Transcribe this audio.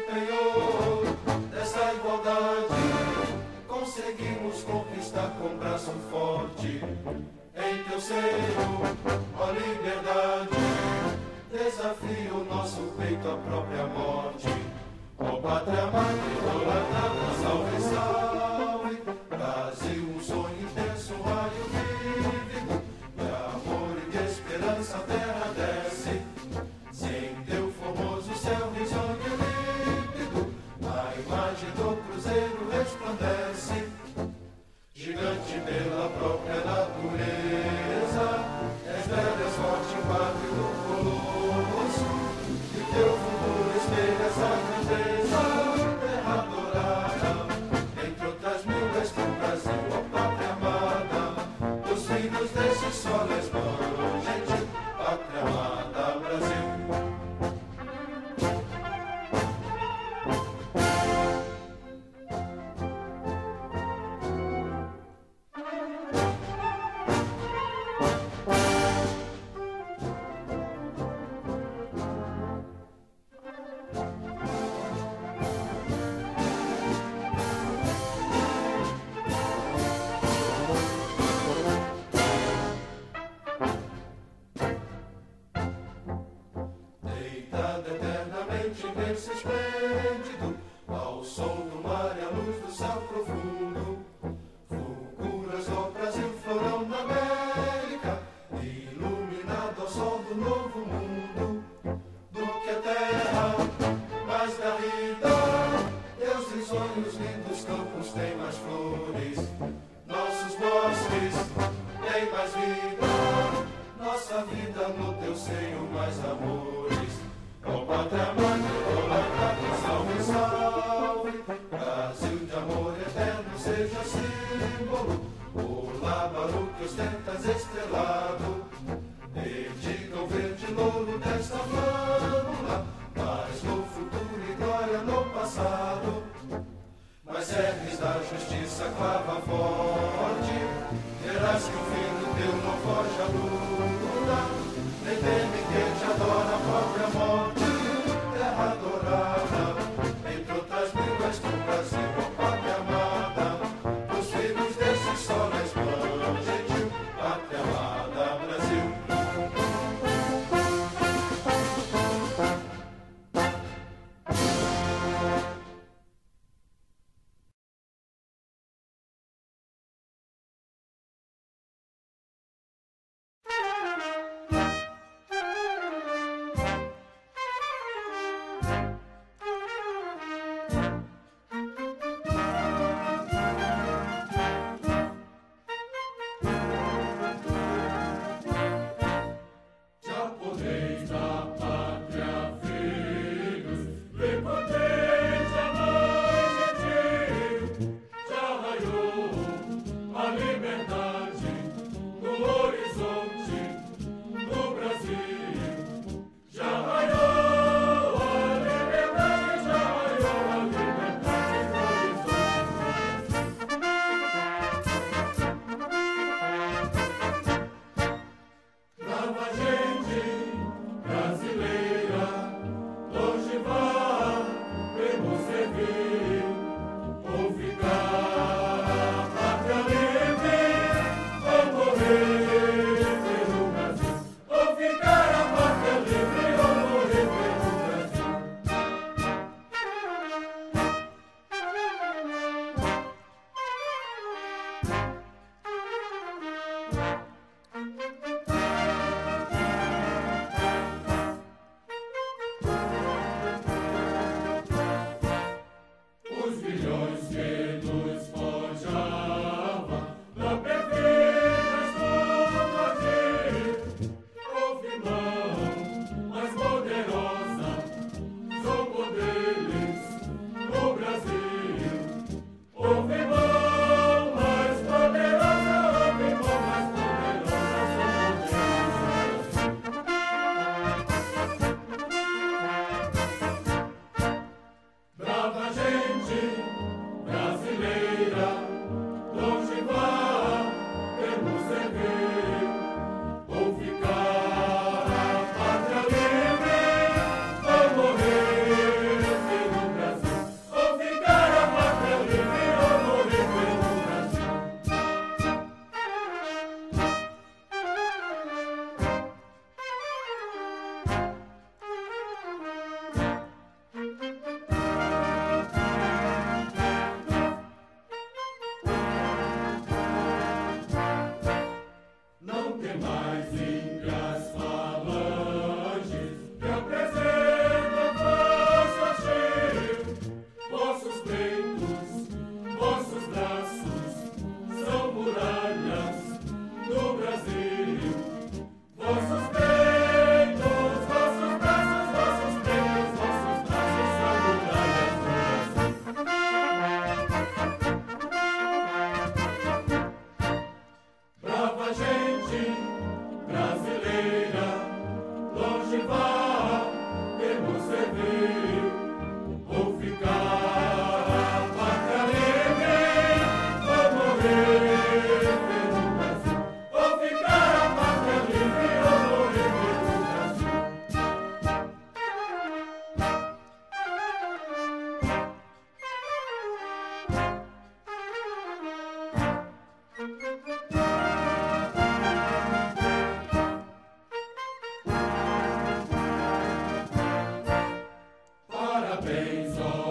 empenhou dessa igualdade, conseguimos conquistar com braço forte. Em teu seio, ó liberdade, desafia o nosso peito à própria morte. Ó pátria amada, idolatrada, salve, salve, Brasil, um sonho intenso, um raio vívido, de amor e de esperança a terra desce. Sem teu formoso céu risonho e límpido, a imagem do cruzeiro resplandece. Gigante pela própria natureza, és velho, és forte, pátrio do colosso, e teu futuro espelha essa grandeza. Terra adorada, entre outras mil, és teu Brasil, ó pátria amada, os filhos desse sol és mãe, gente, pátria amada, Brasil. Deitado eternamente nesse esplêndido, ao som do mar e à luz do céu profundo, fulguras do Brasil, florão da América, iluminado ao sol do novo mundo. Do que a terra mais garrida, teus risonhos lindos campos têm mais flores, nossos bosques têm mais vida, nossa vida no teu seio mais amores. Ó pátria amada, idolatrada, salve, salve, Brasil de amor eterno seja símbolo, o lábaro que ostentas estrelado, dedica o verde louro desta flâmula, paz no futuro e glória no passado. Mas serves da justiça clava forte, verás que o filho teu não foge à luta, nem teme quem te adora a própria morte. Terra adorada, entre outras mil, és teu Brasil, ó pátria amada, os filhos desse sol és mãe, gentil, pátria amada, Brasil. Parabéns, ó